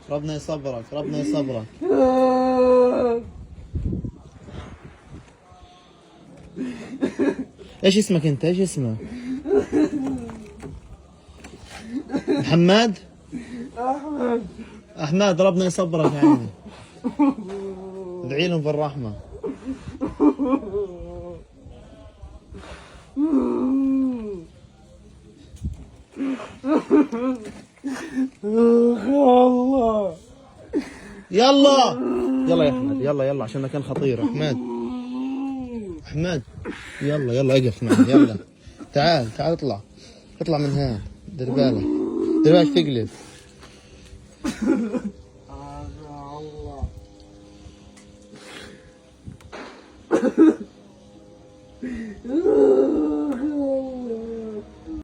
ربنا يصبرك، ربنا يصبرك. ايش اسمك انت؟ ايش اسمك؟ محمد؟ احمد. احمد ربنا يصبرك يا عيني. ادعي لهم بالرحمة. الله. يلا يلا يا احمد، يلا يلا عشان مكان خطير. احمد احمد يلا يلا اقف معي يلا. تعال تعال اطلع، اطلع من هنا. دير بالك، دير بالك تقلب.